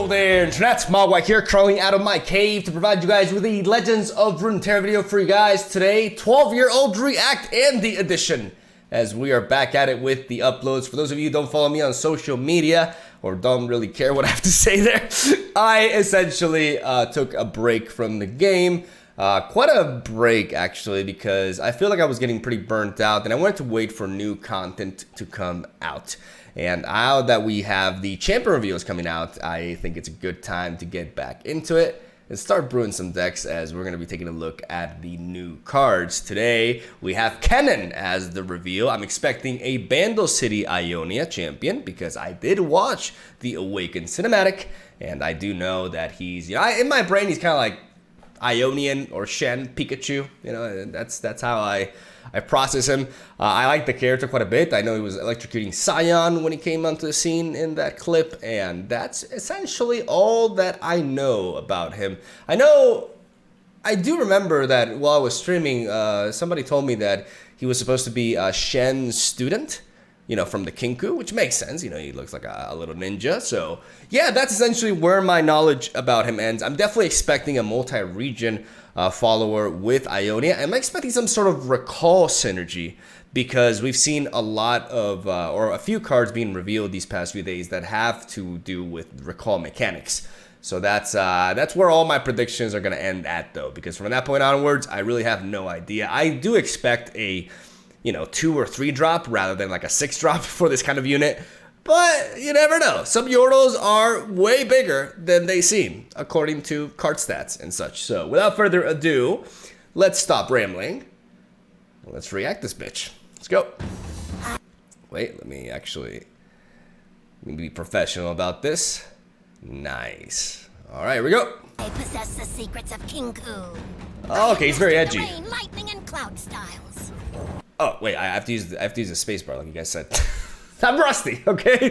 Hello there, Internet. Mogwai here, crawling out of my cave to provide you guys with the Legends of Runeterra video for you guys today. 12-year-old React Andy edition, as we are back at it with the uploads. For those of you who don't follow me on social media, or don't really care what I have to say there, I essentially took a break from the game. Quite a break, actually, because I feel like I was getting pretty burnt out, and I wanted to wait for new content to come out. And now that we have the champion reveals coming out, I think it's a good time to get back into it and start brewing some decks, as we're going to be taking a look at the new cards. Today, we have Kennen as the reveal. I'm expecting a Bandle City Ionia champion, because I did watch the Awakened cinematic, and I do know that he's, you know, in my brain, he's kind of like Ionian or Shen Pikachu. You know, that's how I process him. I like the character quite a bit. I know he was electrocuting Scion when he came onto the scene in that clip, and that's essentially all that I know about him. I do remember that while I was streaming, somebody told me that he was supposed to be Shen's student, you know, from the Kinku, which makes sense. You know, he looks like a little ninja. So yeah, that's essentially where my knowledge about him ends. I'm definitely expecting a multi-region follower with Ionia. I'm expecting some sort of recall synergy, because we've seen a lot of, or a few cards being revealed these past few days that have to do with recall mechanics. So that's where all my predictions are going to end at, though, because from that point onwards, I really have no idea. I do expect a, you know, 2 or 3 drop rather than like a 6 drop for this kind of unit. But you never know. Some Yordles are way bigger than they seem, according to card stats and such. So without further ado, let's stop rambling. Let's react this bitch. Let's go. Wait, let me be professional about this. Nice. All right, here we go. I possess the secrets of Kinku. Oh, okay, he's very edgy. Rain, lightning, and cloud styles. Oh wait, I have to use the space bar, like you guys said. I'm rusty, okay?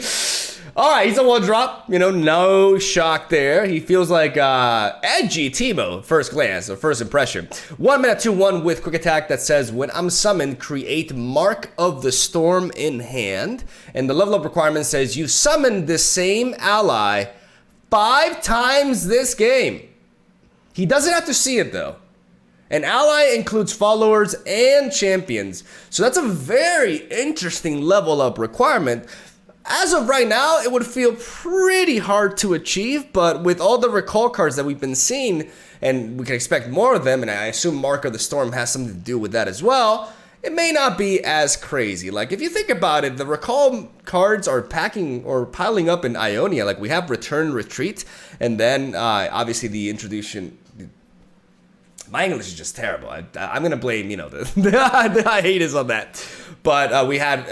All right, he's a 1-drop. You know, no shock there. He feels like edgy Teemo, first glance, or first impression. 1 mana 2/1 with quick attack that says, when I'm summoned, create Mark of the Storm in hand. And the level up requirement says, you summon the same ally 5 times this game. He doesn't have to see it, though. An ally includes followers and champions. So that's a very interesting level up requirement. As of right now, it would feel pretty hard to achieve, but with all the recall cards that we've been seeing, and we can expect more of them, and I assume Mark of the Storm has something to do with that as well, it may not be as crazy. Like, if you think about it, the recall cards are packing or piling up in Ionia. Like, we have Return Retreat, and then obviously the introduction. My English is just terrible. I'm going to blame, you know, the hiatus on that. But we had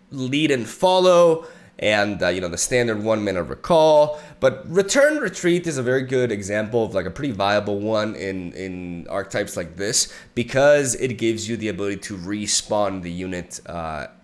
Lead and Follow, and, you know, the standard 1 mana recall. But Return Retreat is a very good example of, like, a pretty viable one in archetypes like this, because it gives you the ability to respawn the unit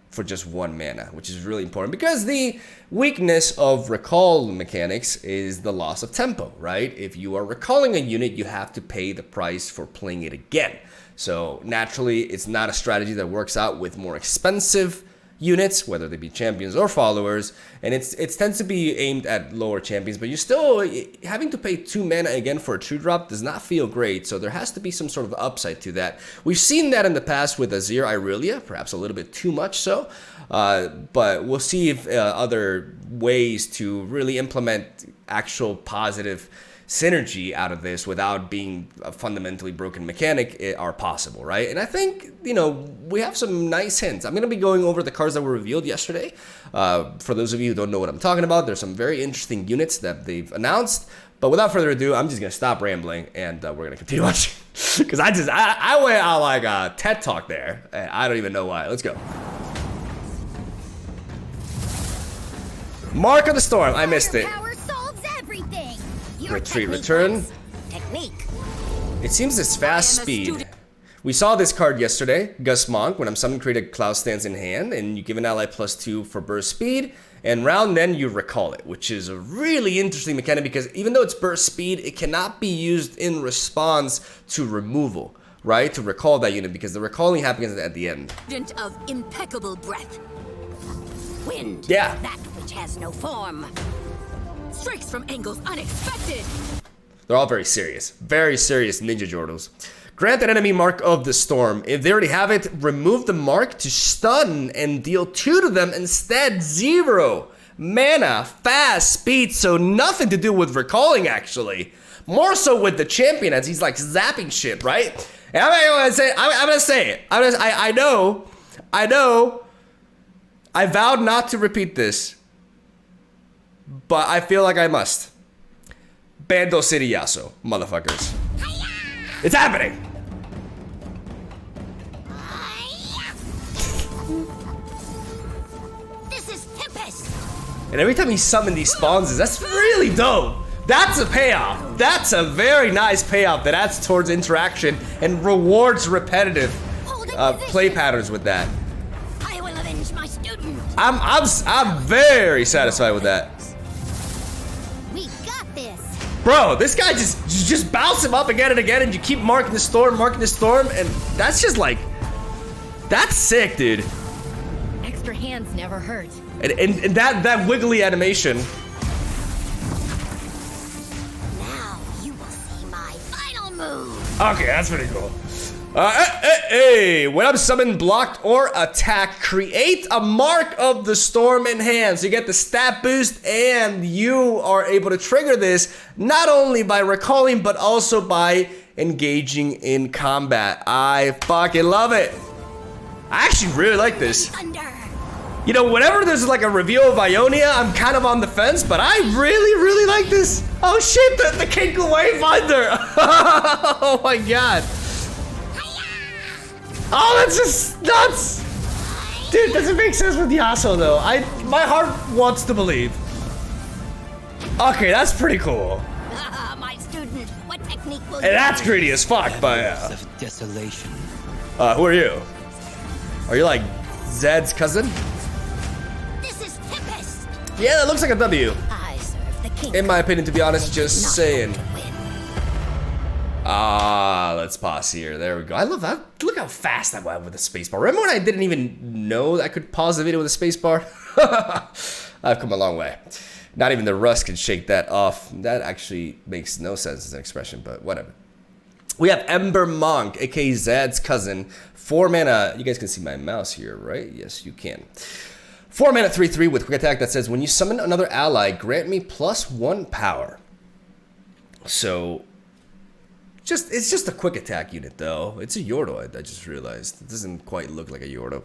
for just 1 mana, which is really important, because the weakness of recall mechanics is the loss of tempo, right? If you are recalling a unit, you have to pay the price for playing it again. So naturally, it's not a strategy that works out with more expensive units, whether they be champions or followers, and it tends to be aimed at lower champions, but you're still having to pay 2 mana again for a 2-drop does not feel great. So there has to be some sort of upside to that. We've seen that in the past with Azir Irelia, perhaps a little bit too much so, but we'll see if other ways to really implement actual positive synergy out of this without being a fundamentally broken mechanic are possible, right? And I think, you know, we have some nice hints. I'm going to be going over the cards that were revealed yesterday. For those of you who don't know what I'm talking about, there's some very interesting units that they've announced. But without further ado, I'm just going to stop rambling, and we're going to continue watching. Because I went out like a TED Talk there. I don't even know why. Let's go. Mark of the Storm. I missed it. Retreat, return. Technique. It seems it's fast speed. We saw this card yesterday, Ember Monk. When I'm summoned, create a Cloud Stance in hand, and you give an ally +2 for burst speed, and round then you recall it, which is a really interesting mechanic, because even though it's burst speed, it cannot be used in response to removal, right? To recall that unit, because the recalling happens at the end. Of impeccable breath. Wind. Yeah. That which has no form. Strikes from angles unexpected. They're all very serious ninja Jordals. Grant an enemy Mark of the Storm. If they already have it, remove the mark to stun and deal 2 to them instead. 0 mana, fast, speed, so nothing to do with recalling actually. More so with the champion as he's like zapping shit, right? And I'm gonna say it. I know. I vowed not to repeat this, but I feel like I must. Bando City Yasuo, motherfuckers. It's happening! This is Tempest. And every time he summons these spawns, that's really dope. That's a payoff. That's a very nice payoff that adds towards interaction and rewards repetitive play patterns with that. I will avenge my student. I'm very satisfied with that. We got this. Bro, this guy just bounce him up again and again, and you keep marking the storm, and that's just like, that's sick, dude. Extra hands never hurt. And that wiggly animation. Now you will see my final move. Okay, that's pretty cool. Hey, when I'm summoned, blocked, or attacked, create a Mark of the Storm in hand. So you get the stat boost, and you are able to trigger this not only by recalling, but also by engaging in combat. I fucking love it. I actually really like this. Thunder. You know, whenever there's like a reveal of Ionia, I'm kind of on the fence, but I really like this. Oh shit, the Kenku Wayfinder. Oh my god. Oh, that's just nuts! Dude, doesn't make sense with Yasuo though. My heart wants to believe. Okay, that's pretty cool. My student, what technique will And that's greedy as fuck, but Of desolation. who are you? Are you like Zed's cousin? This is Tempest. Yeah, that looks like a W. I serve the king. In my opinion, to be honest, just Not saying. to win. Let's pause here. There we go. I love that. Look how fast I went with the spacebar. Remember when I didn't even know that I could pause the video with a spacebar? I've come a long way. Not even the rust can shake that off. That actually makes no sense as an expression, but whatever. We have Ember Monk, aka Zad's cousin. 4 mana. You guys can see my mouse here, right? Yes, you can. 4 mana, 3/3 with quick attack that says, when you summon another ally, grant me +1 power. So, it's just a quick attack unit though. It's a Yordo. I just realized it doesn't quite look like a Yordo.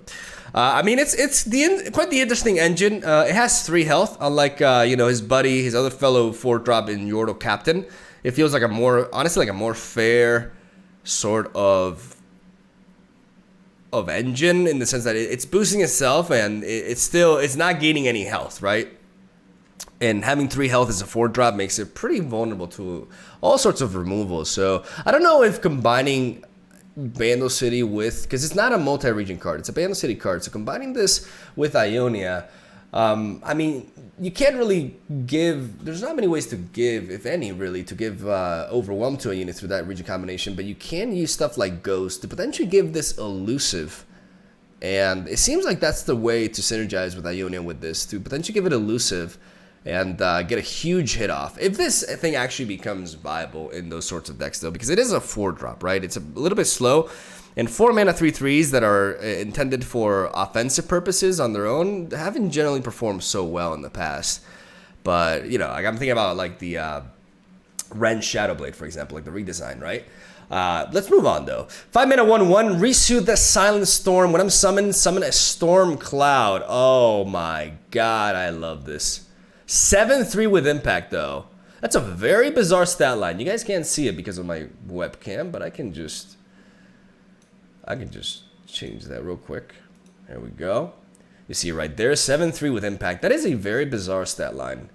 I mean, it's quite the interesting engine. It has 3 health, unlike you know, his buddy, his other fellow 4-drop in Yordo Captain. It feels like a more, honestly, like a more fair sort of engine in the sense that it's boosting itself and it's not gaining any health, right? And having 3 health as a 4-drop makes it pretty vulnerable to all sorts of removals. So I don't know if combining Bando City with, because it's not a multi-region card, it's a Bando City card. So combining this with Ionia, I mean, you can't really give, there's not many ways to give, if any really, to give Overwhelm to a unit through that region combination, but you can use stuff like Ghost to potentially give this elusive. And it seems like that's the way to synergize with Ionia with this, to potentially give it elusive and get a huge hit off. If this thing actually becomes viable in those sorts of decks though, because it is a 4-drop, right? It's a little bit slow. And 4 mana 3/3s that are intended for offensive purposes on their own haven't generally performed so well in the past. But, you know, like I'm thinking about like the Ren Shadowblade, for example, like the redesign, right? Let's move on though. 5 mana 1/1, Resoothe the Silent Storm. When I'm summoned, summon a Storm Cloud. Oh my god, I love this. 7/3 with impact though. That's a very bizarre stat line. You guys can't see it because of my webcam, but I can just change that real quick. There we go. You see right there, 7/3 with impact. That is a very bizarre stat line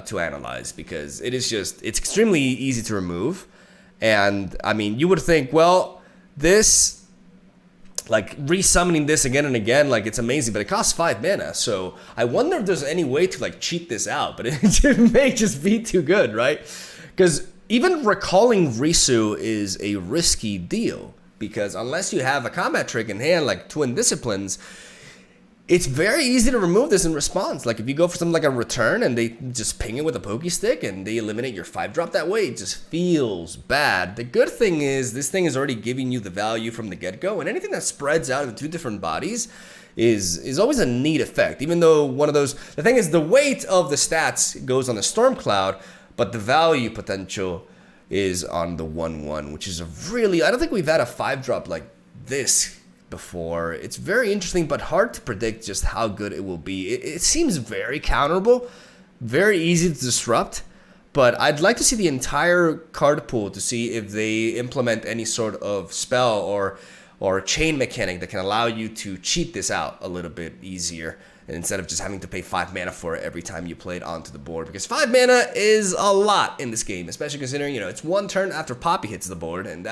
to analyze because it's extremely easy to remove. And I mean, you would think, well, this, like resummoning this again and again, like it's amazing, but it costs 5 mana. So I wonder if there's any way to like cheat this out, but it may just be too good, right? Because even recalling Risu is a risky deal. Because unless you have a combat trick in hand like Twin Disciplines, it's very easy to remove this in response. Like if you go for something like a return and they just ping it with a pokey stick and they eliminate your 5-drop that way, it just feels bad. The good thing is this thing is already giving you the value from the get-go, and anything that spreads out into 2 different bodies is always a neat effect. Even though one of those, the thing is the weight of the stats goes on the Storm Cloud, but the value potential is on the 1/1, which is a really, I don't think we've had a 5-drop like this before. It's very interesting, but hard to predict just how good it will be. It seems very counterable, very easy to disrupt, but I'd like to see the entire card pool to see if they implement any sort of spell or chain mechanic that can allow you to cheat this out a little bit easier, and instead of just having to pay 5 mana for it every time you play it onto the board, because 5 mana is a lot in this game, especially considering, you know, it's 1 turn after Poppy hits the board, and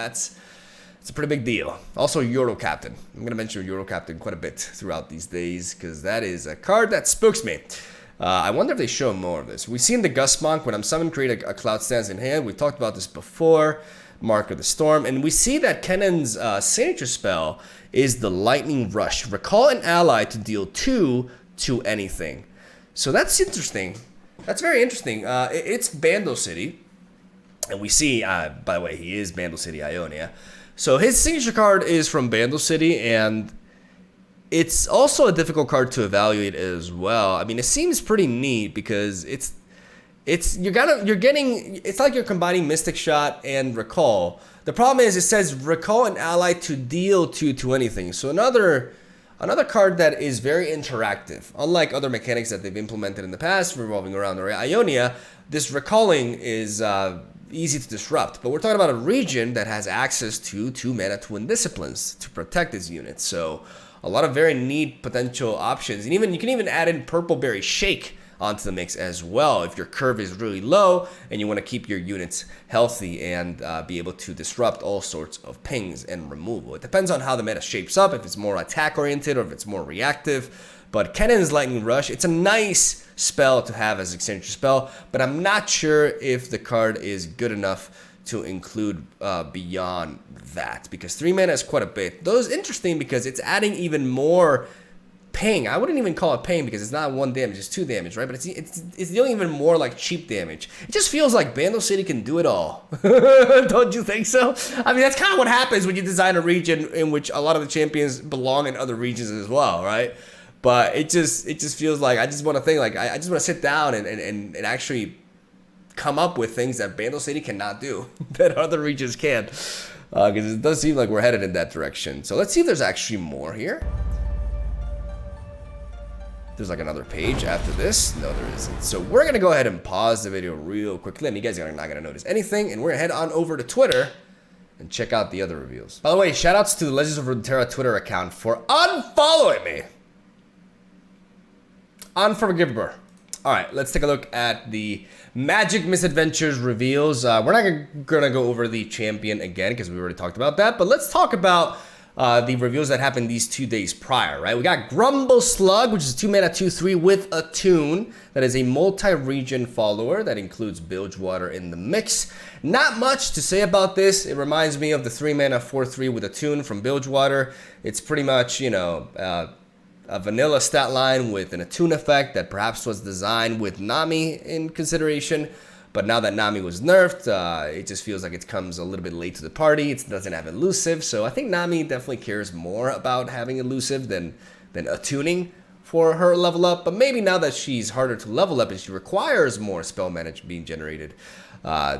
it's a pretty big deal. Also, Euro Captain. I'm going to mention Euro Captain quite a bit throughout these days because that is a card that spooks me. I wonder if they show more of this. We've seen the Gust Monk. When I'm summoned, create a Cloud Stance in hand. We talked about this before. Mark of the Storm. And we see that Kennen's signature spell is the Lightning Rush. Recall an ally to deal 2 to anything. So that's interesting. That's very interesting. It's Bandle City. And we see, by the way, he is Bandle City, Ionia. So his signature card is from Bandle City, and it's also a difficult card to evaluate as well. I mean, it seems pretty neat because it's like you're combining Mystic Shot and Recall. The problem is it says recall an ally to deal 2 to anything. So another card that is very interactive. Unlike other mechanics that they've implemented in the past revolving around Ionia, this recalling is easy to disrupt, but we're talking about a region that has access to 2-mana Twin Disciplines to protect its units. So a lot of very neat potential options, and you can even add in Purpleberry Shake onto the mix as well if your curve is really low and you want to keep your units healthy and be able to disrupt all sorts of pings and removal. It depends on how the meta shapes up, if it's more attack oriented or if it's more reactive. But Kennen's Lightning Rush, it's a nice spell to have as a signature spell, but I'm not sure if the card is good enough to include beyond that, because 3 mana is quite a bit. Though it's interesting because it's adding even more ping. I wouldn't even call it ping because it's not 1 damage, it's 2 damage, right? But it's dealing even more like cheap damage. It just feels like Bandle City can do it all. Don't you think so? I mean, that's kind of what happens when you design a region in which a lot of the champions belong in other regions as well, right? But it just feels like I just want to think like I just want to sit down and actually come up with things that Bandle City cannot do that other regions can, because it does seem like we're headed in that direction. So let's see if there's actually more here. There's like another page after this. No, there isn't. So we're gonna go ahead and pause the video real quickly, and you guys are not gonna notice anything, and we're gonna head on over to Twitter and check out the other reveals. By the way, shout outs to the Legends of Runeterra Twitter account for unfollowing me. Unforgivable. All right, let's take a look at the Magic Misadventures reveals. We're not gonna go over the champion again because we already talked about that, but let's talk about the reveals that happened these 2 days prior, right? We got Grumble Slug, which is a 2-mana 2/3 with a tune that is a multi-region follower that includes Bilgewater in the mix. Not much to say about this. It reminds me of the 3-mana 4/3 with a tune from Bilgewater. It's pretty much, you know, a vanilla stat line with an attune effect that perhaps was designed with Nami in consideration. But now that Nami was nerfed, it just feels like it comes a little bit late to the party. It doesn't have elusive, so I think Nami definitely cares more about having elusive than attuning for her level up. But maybe now that she's harder to level up and she requires more spell management being generated,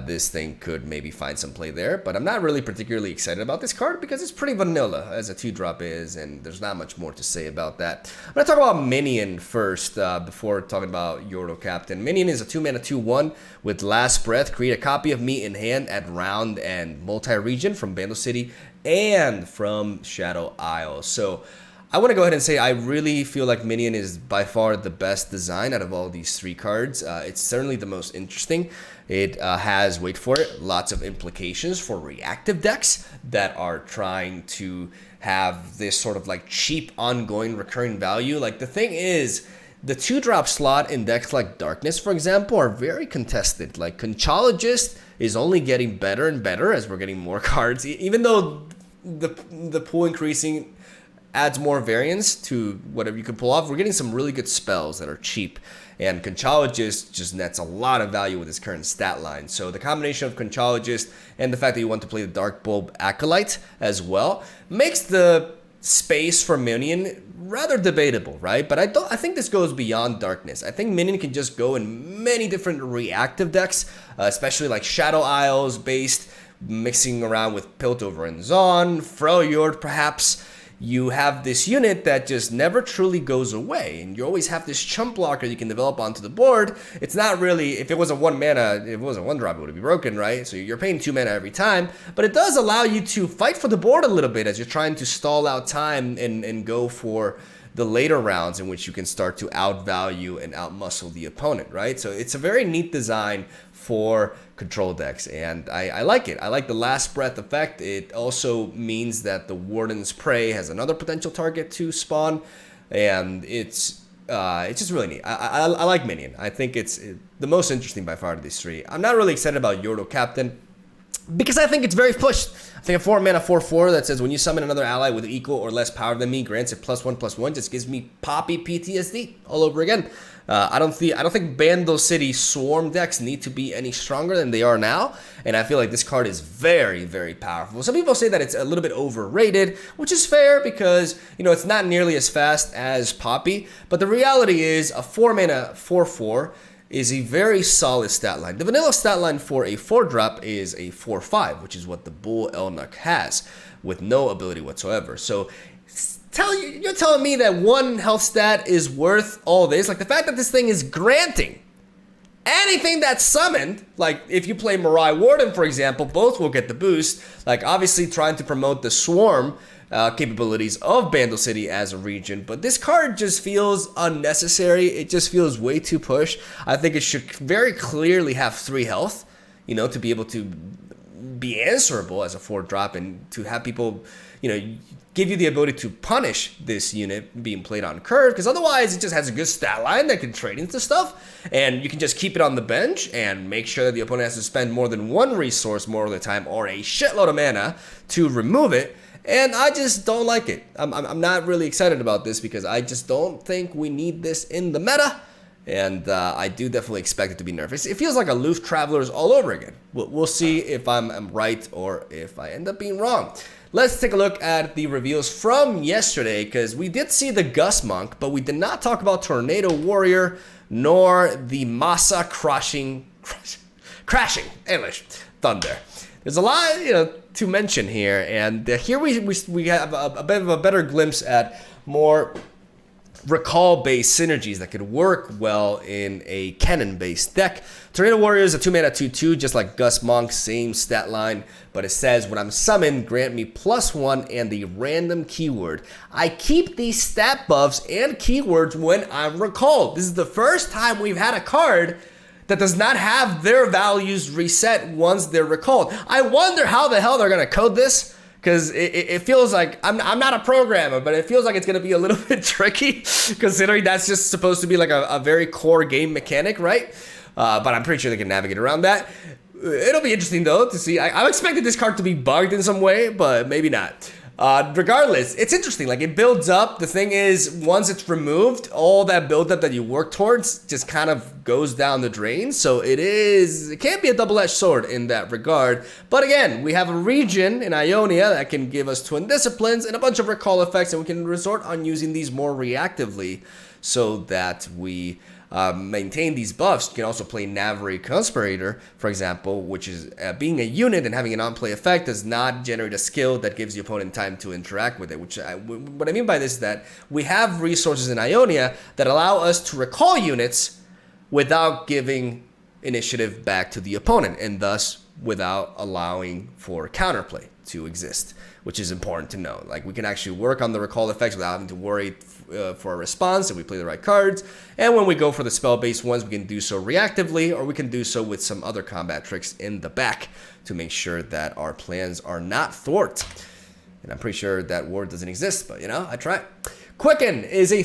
this thing could maybe find some play there. But I'm not really particularly excited about this card because it's pretty vanilla as a 2-drop is, and there's not much more to say about that. I'm going to talk about Minion first before talking about Euro Captain. Minion is a 2-mana 2/1 with Last Breath. Create a copy of me in hand at round and multi-region from Bandle City and from Shadow Isle. So I want to go ahead and say I really feel like Minion is by far the best design out of all these 3 cards. It's certainly the most interesting. It has, wait for it, lots of implications for reactive decks that are trying to have this sort of like cheap, ongoing, recurring value. Like the thing is, the 2-drop slot in decks like Darkness, for example, are very contested. Like Conchologist is only getting better and better as we're getting more cards, even though the pool increasing adds more variance to whatever you can pull off. We're getting some really good spells that are cheap, and Conchologist just nets a lot of value with his current stat line. So the combination of Conchologist and the fact that you want to play the Dark Bulb Acolyte as well makes the space for Minion rather debatable, right? But I think this goes beyond Darkness. I think Minion can just go in many different reactive decks, especially like Shadow Isles based, mixing around with Piltover and Zon, Freljord perhaps. You have this unit that just never truly goes away, and you always have this chump blocker you can develop onto the board. It's not really, if it was a 1 mana, if it was a 1-drop, it would be broken, right? So you're paying 2 mana every time, but it does allow you to fight for the board a little bit as you're trying to stall out time and go for the later rounds in which you can start to outvalue and outmuscle the opponent, right? So it's a very neat design for control decks, and I like it. I like the Last Breath effect. It also means that the Warden's Prey has another potential target to spawn, and it's just really neat. I like Minion. I think it's the most interesting by far of these three. I'm not really excited about Yordle Captain, because I think it's very pushed. I think a 4-mana 4/4 that says when you summon another ally with equal or less power than me, grants it +1/+1, just gives me Poppy PTSD all over again. I don't think Bandle City Swarm decks need to be any stronger than they are now, and I feel like this card is very, very powerful. Some people say that it's a little bit overrated, which is fair because, you know, it's not nearly as fast as Poppy, but the reality is a 4-mana 4/4 is a very solid stat line. The vanilla stat line for a 4-drop is a 4/5, which is what the Bull Elnuck has, with no ability whatsoever. So you're telling me that 1 health stat is worth all this? Like, the fact that this thing is granting anything that's summoned, like if you play Mirai Warden, for example, both will get the boost. Like, obviously trying to promote the swarm capabilities of Bandle City as a region, but this card just feels unnecessary. It just feels way too push. I think it should very clearly have 3 health, you know, to be able to be answerable as a 4-drop and to have people, you know, give you the ability to punish this unit being played on curve, because otherwise it just has a good stat line that can trade into stuff, and you can just keep it on the bench and make sure that the opponent has to spend more than 1 resource more of the time or a shitload of mana to remove it. And I just don't like it. I'm not really excited about this because I just don't think we need this in the meta. And I do definitely expect it to be nerfed. It feels like Aloof Travelers all over again. We'll see if I'm right or if I end up being wrong. Let's take a look at the reveals from yesterday, because we did see the Gus Monk, but we did not talk about Tornado Warrior nor the Massa crashing English Thunder. There's a lot, you know, to mention here, and here we have a bit of a better glimpse at more recall-based synergies that could work well in a Kennen-based deck. Tornado Warrior is a 2-mana 2/2, just like Gus Monk, same stat line, but it says when I'm summoned, grant me +1 and the random keyword. I keep these stat buffs and keywords when I'm recalled. This is the first time we've had a card that does not have their values reset once they're recalled. I wonder how the hell they're gonna code this, because it feels like, I'm not a programmer, but it feels like it's gonna be a little bit tricky, considering that's just supposed to be like a very core game mechanic, right? But I'm pretty sure they can navigate around that. It'll be interesting though to see. I'm expecting this card to be bugged in some way, but maybe not. Regardless, it's interesting. Like, it builds up. The thing is, once it's removed, all that buildup that you work towards just kind of goes down the drain. So it can be a double-edged sword in that regard. But again, we have a region in Ionia that can give us Twin Disciplines and a bunch of recall effects, and we can resort on using these more reactively so that we maintain these buffs. You can also play Navari Conspirator, for example, which is being a unit and having an on-play effect does not generate a skill that gives the opponent time to interact with it. What I mean by this is that we have resources in Ionia that allow us to recall units without giving initiative back to the opponent, and thus without allowing for counterplay to exist, which is important to know. Like, we can actually work on the recall effects without having to worry for a response if we play the right cards. And when we go for the spell-based ones, we can do so reactively, or we can do so with some other combat tricks in the back to make sure that our plans are not thwarted. And I'm pretty sure that word doesn't exist, but, you know, I try. Quicken is a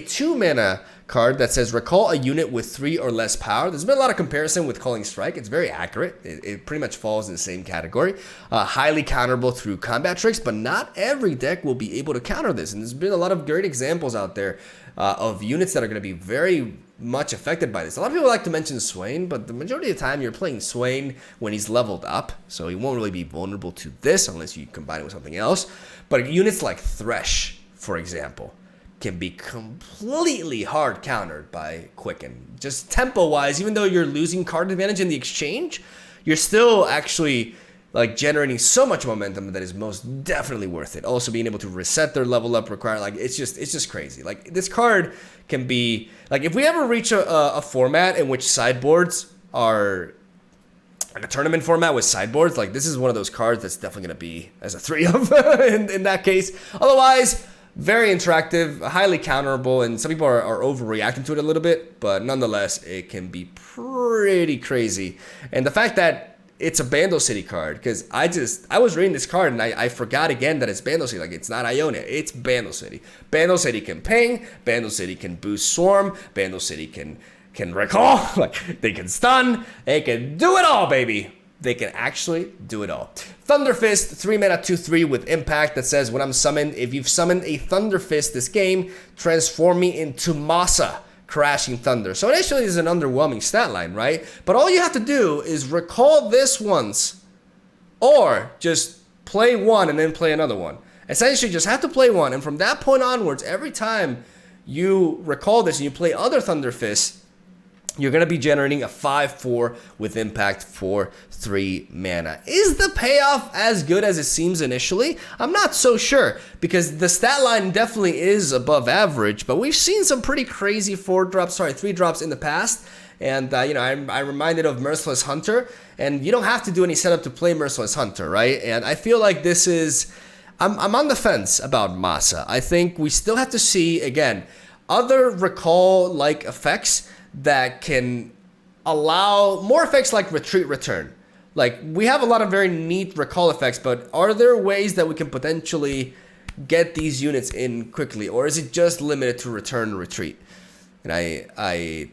2 mana card that says recall a unit with 3 or less power. There's been a lot of comparison with Calling Strike. It's very accurate. It pretty much falls in the same category. Highly counterable through combat tricks, but not every deck will be able to counter this. And there's been a lot of great examples out there of units that are going to be very much affected by this. A lot of people like to mention Swain, but the majority of the time you're playing Swain when he's leveled up, so he won't really be vulnerable to this unless you combine it with something else. But units like Thresh, for example, can be completely hard countered by Quicken. Just tempo-wise, even though you're losing card advantage in the exchange, you're still actually like generating so much momentum that is most definitely worth it. Also being able to reset their level up require, like, it's just crazy. Like, this card can be, like, if we ever reach a format in which sideboards are like a tournament format with sideboards, like, this is one of those cards that's definitely going to be as a 3-of in that case. Otherwise, very interactive, highly counterable, and some people are overreacting to it a little bit, but nonetheless, it can be pretty crazy. And the fact that it's a Bando City card, because I was reading this card and I forgot again that it's Bando City. Like, it's not Ionia, it's Bando City. Bando City can ping, Bando City can boost Swarm, Bando City can recall, like, they can stun, they can do it all, baby. They can actually do it all. Thunder Fist, 3 mana, 2/3 with impact that says when I'm summoned, if you've summoned a Thunder Fist this game, transform me into Masa, Crashing Thunder. So initially it's an underwhelming stat line, right? But all you have to do is recall this once, or just play one and then play another one. Essentially just have to play one, and from that point onwards, every time you recall this and you play other Thunder Fists, you're going to be generating a 5/4 with impact for 3 mana. Is the payoff as good as it seems initially? I'm not so sure, because the stat line definitely is above average, but we've seen some pretty crazy 3 drops in the past. And, you know, I'm reminded of Merciless Hunter, and you don't have to do any setup to play Merciless Hunter, right? And I feel like this is, I'm on the fence about Masa. I think we still have to see, again, other recall-like effects that can allow more effects like Retreat Return. Like, we have a lot of very neat recall effects, but are there ways that we can potentially get these units in quickly, or is it just limited to Return and Retreat? And I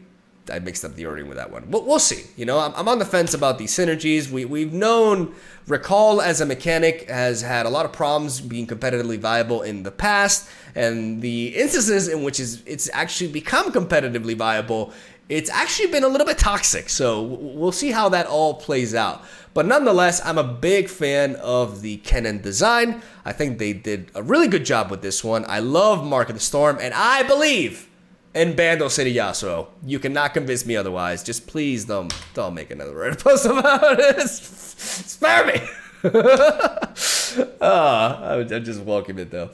mixed up the ordering with that one. But we'll see. You know, I'm on the fence about these synergies. We've known recall as a mechanic has had a lot of problems being competitively viable in the past, and the instances in which it's actually become competitively viable, it's actually been a little bit toxic. So we'll see how that all plays out. But nonetheless, I'm a big fan of the Kennen design. I think they did a really good job with this one. I love Mark of the Storm, and I believe in Bando City Yasuo. You cannot convince me otherwise. Just please don't make another Reddit post about it. Spare me. I'm just welcoming it though.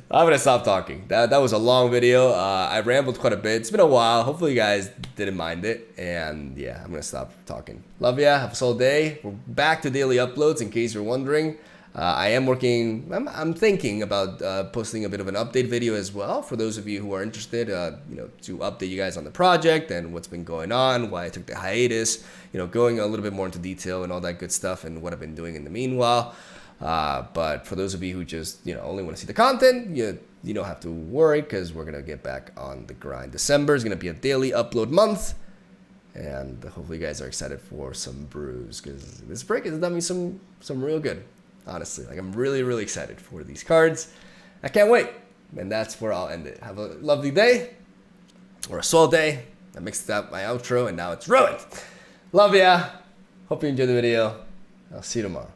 I'm gonna stop talking. That was a long video. I rambled quite a bit. It's been a while. Hopefully you guys didn't mind it. And yeah, I'm gonna stop talking. Love ya. Have a solid day. We're back to daily uploads in case you're wondering. I am working, I'm thinking about posting a bit of an update video as well for those of you who are interested, you know, to update you guys on the project and what's been going on, why I took the hiatus, you know, going a little bit more into detail and all that good stuff and what I've been doing in the meanwhile. But for those of you who just, you know, only want to see the content, you don't have to worry, because we're going to get back on the grind. December is going to be a daily upload month. And hopefully you guys are excited for some brews, because this break has done me some real good. Honestly, like, I'm really, really excited for these cards. I can't wait. And that's where I'll end it. Have a lovely day, or a swell day. I mixed up my outro and now it's ruined. Love ya. Hope you enjoyed the video. I'll see you tomorrow.